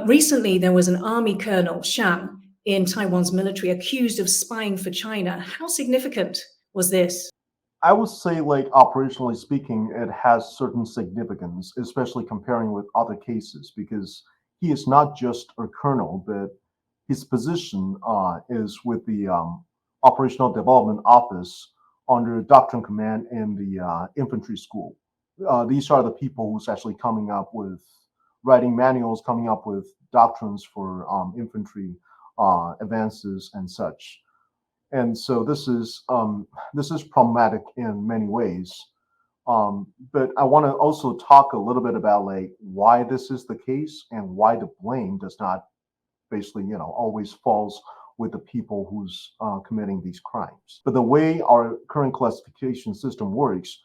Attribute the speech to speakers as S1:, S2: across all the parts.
S1: Recently, there was an army colonel, Shan, in Taiwan's military accused of spying for China. How significant was this?
S2: I would say, like, operationally speaking, it has certain significance, especially comparing with other cases, because he is not just a colonel, but his position is with the Operational Development Office under Doctrine Command in the infantry school. These are the people who's actually coming up with writing manuals, coming up with doctrines for infantry advances and such. And so this is problematic in many ways. But I want to also talk a little bit about like why this is the case and why the blame does not basically always falls with the people who's committing these crimes. But the way our current classification system works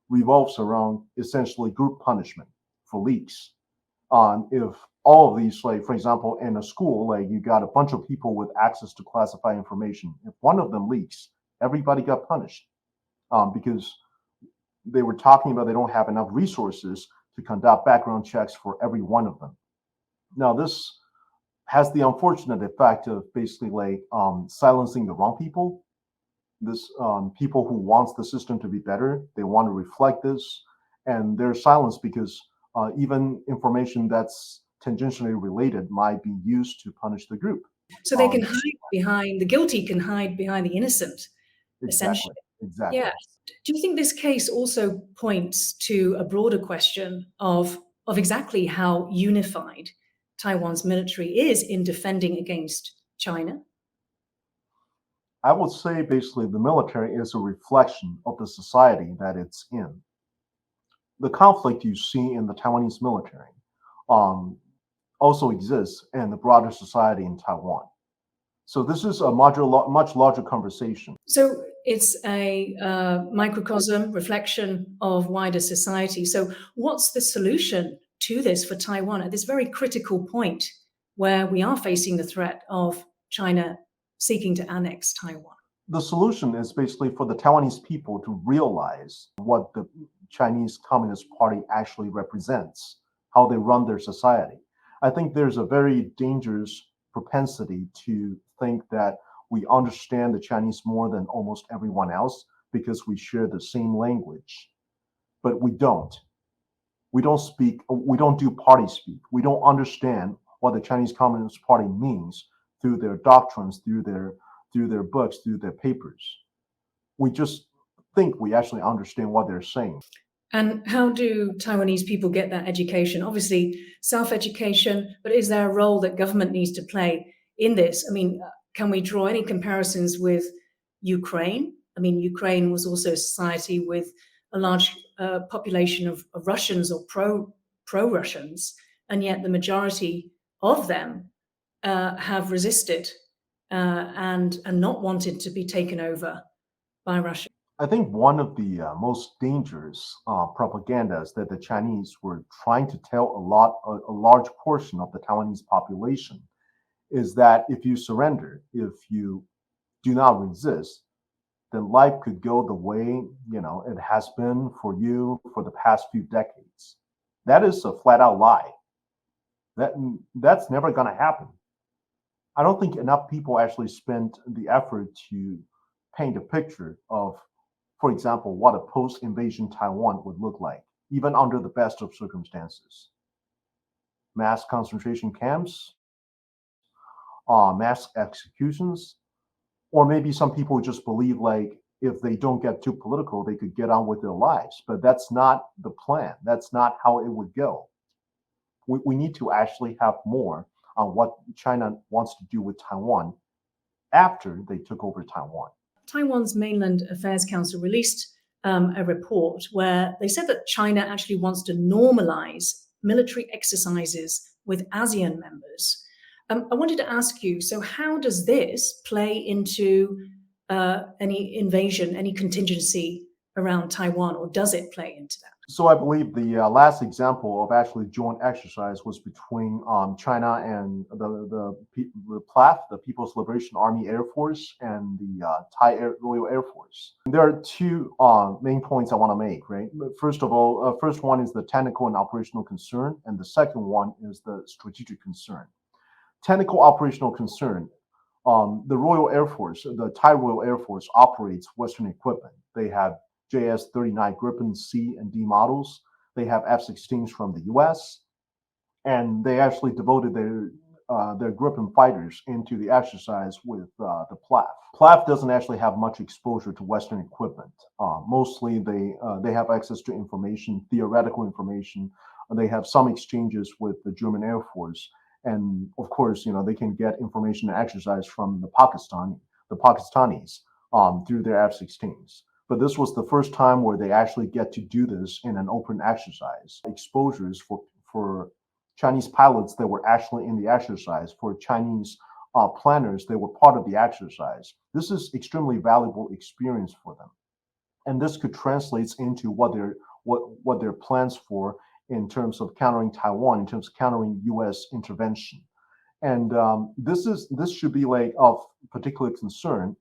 S2: revolves around essentially group punishment for leaks. If all of these, like for example, in a school, like you got a bunch of people with access to classified information. If one of them leaks, everybody got punished because they were talking about they don't have enough resources to conduct background checks for every one of them. Now, this has the unfortunate effect of basically like silencing the wrong people. This people who wants the system to be better, they want to reflect this, and they're silenced because even information that's tangentially related might be used to punish the group.
S1: So they can hide behind, the guilty can hide behind the innocent, essentially.
S2: Exactly.
S1: Yes. Do you think this case also points to a broader question of exactly how unified Taiwan's military is in defending against China?
S2: I would say basically the military is a reflection of the society that it's in. The conflict you see in the Taiwanese military um, also exists in the broader society in Taiwan. So this is a much larger conversation.
S1: So it's a microcosm, reflection of wider society. So what's the solution to this for Taiwan at this very critical point where we are facing the threat of China seeking to annex Taiwan?
S2: The solution is basically for the Taiwanese people to realize what the Chinese Communist Party actually represents, how they run their society. I think there's a very dangerous propensity to think that we understand the Chinese more than almost everyone else because we share the same language. But we don't. We don't speak, we don't do party speak. We don't understand what the Chinese Communist Party means through their doctrines, through their books, through their papers. We just think we actually understand what they're saying.
S1: And how do Taiwanese people get that education? Obviously, self-education, but is there a role that government needs to play in this? I mean, can we draw any comparisons with Ukraine? I mean, Ukraine was also a society with a large population of Russians or pro-Russians, and yet the majority of them have resisted and not wanted to be taken over by Russia.
S2: I think one of the most dangerous propagandas that the Chinese were trying to tell a large portion of the Taiwanese population is that if you surrender, if you do not resist, then life could go the way it has been for you for the past few decades. That is a flat out lie. That's never going to happen. I don't think enough people actually spent the effort to paint a picture of, for example, what a post-invasion Taiwan would look like, even under the best of circumstances. Mass concentration camps, mass executions, or maybe some people just believe like if they don't get too political, they could get on with their lives. But that's not the plan. That's not how it would go. We need to actually have more on what China wants to do with Taiwan after they took over Taiwan.
S1: Taiwan's Mainland Affairs Council released a report where they said that China actually wants to normalize military exercises with ASEAN members. I wanted to ask you, so how does this play into any invasion, any contingency around Taiwan, or does it play into that?
S2: So I believe the last example of actually joint exercise was between China and the PLAF, the People's Liberation Army Air Force, and the Royal Air Force. And there are two main points I want to make, right? First of all, first one is the technical and operational concern, and the second one is the strategic concern. Technical operational concern. The Royal Air Force, the Thai Royal Air Force operates Western equipment. They have JS-39 Gripen C and D models. They have F-16s from the U.S., and they actually devoted their Gripen fighters into the exercise with the PLAF. PLAF doesn't actually have much exposure to Western equipment. Mostly, they have access to information, theoretical information. They have some exchanges with the German Air Force. And of course, they can get information and exercise from the Pakistanis through their F-16s. But this was the first time where they actually get to do this in an open exercise. Exposures for Chinese pilots that were actually in the exercise, for Chinese planners that were part of the exercise. This is extremely valuable experience for them. And this could translate into what their plans for in terms of countering Taiwan, in terms of countering U.S. intervention. And this should be like of particular concern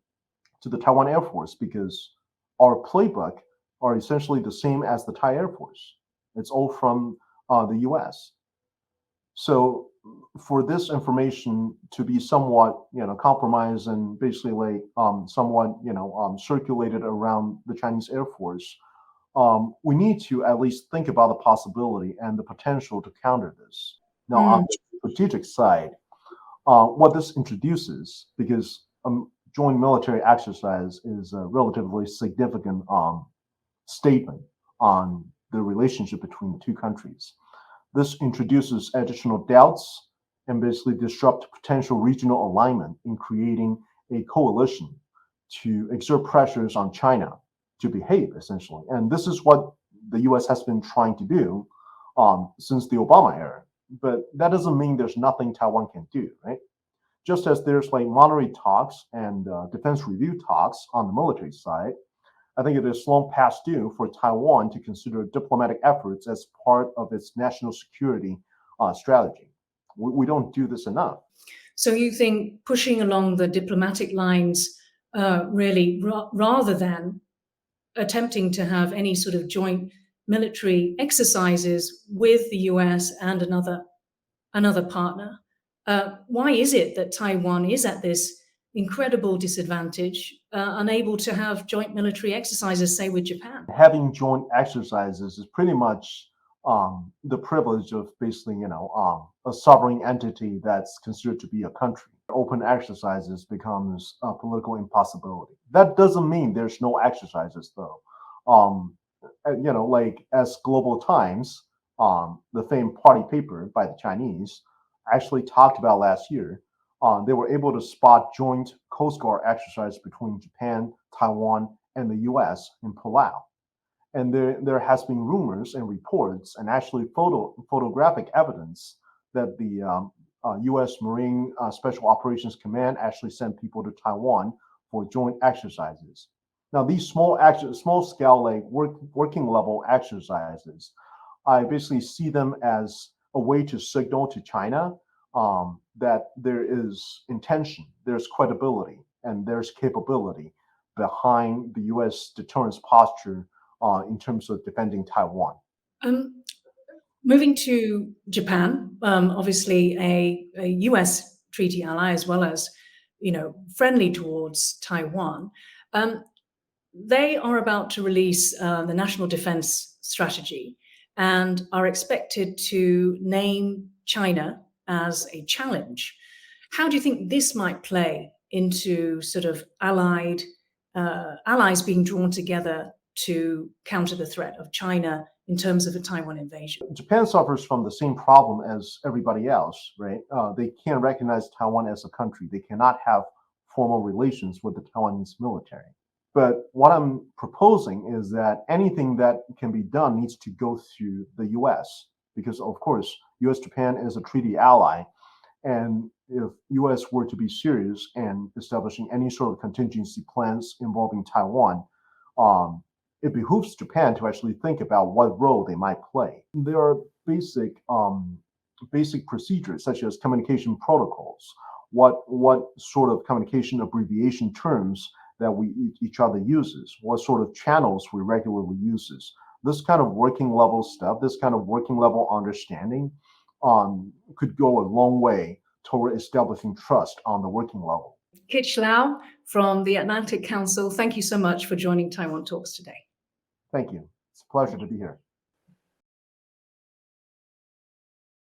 S2: to the Taiwan Air Force, because our playbook are essentially the same as the Thai Air Force. It's all from the U.S. So for this information to be somewhat, compromised and basically like somewhat, circulated around the Chinese Air Force, we need to at least think about the possibility and the potential to counter this. Now, on the strategic side, what this introduces, because joint military exercise is a relatively significant statement on the relationship between the two countries. This introduces additional doubts and basically disrupt potential regional alignment in creating a coalition to exert pressures on China to behave, essentially. And this is what the U.S. has been trying to do since the Obama era. But that doesn't mean there's nothing Taiwan can do, right? Just as there's like monetary talks and defense review talks on the military side, I think it is long past due for Taiwan to consider diplomatic efforts as part of its national security strategy. We don't do this enough.
S1: So you think pushing along the diplomatic lines really, rather than attempting to have any sort of joint military exercises with the US and another partner, why is it that Taiwan is at this incredible disadvantage, unable to have joint military exercises, say, with Japan?
S2: Having joint exercises is pretty much the privilege of basically, a sovereign entity that's considered to be a country. Open exercises becomes a political impossibility. That doesn't mean there's no exercises, though. Like as Global Times, the famed party paper by the Chinese, actually talked about last year, they were able to spot joint Coast Guard exercise between Japan, Taiwan, and the U.S. in Palau. And there has been rumors and reports and actually photographic evidence that the U.S. Marine Special Operations Command actually sent people to Taiwan for joint exercises. Now, these small scale, like working level exercises, I basically see them as a way to signal to China that there is intention, there's credibility, and there's capability behind the U.S. deterrence posture in terms of defending Taiwan.
S1: Moving to Japan, obviously a U.S. treaty ally, as well as friendly towards Taiwan. They are about to release the National Defense Strategy and are expected to name China as a challenge. How do you think this might play into sort of allies being drawn together to counter the threat of China in terms of a Taiwan invasion?
S2: Japan suffers from the same problem as everybody else, right? They can't recognize Taiwan as a country. They cannot have formal relations with the Taiwanese military. But what I'm proposing is that anything that can be done needs to go through the U.S. because, of course, U.S.-Japan is a treaty ally. And if U.S. were to be serious in establishing any sort of contingency plans involving Taiwan, it behooves Japan to actually think about what role they might play. There are basic procedures such as communication protocols, what sort of communication abbreviation terms that we each other uses, what sort of channels we regularly uses. This kind of working level stuff, this kind of working level understanding could go a long way toward establishing trust on the working level.
S1: Kitsch Liao from the Atlantic Council, thank you so much for joining Taiwan Talks today.
S2: Thank you. It's a pleasure to be here.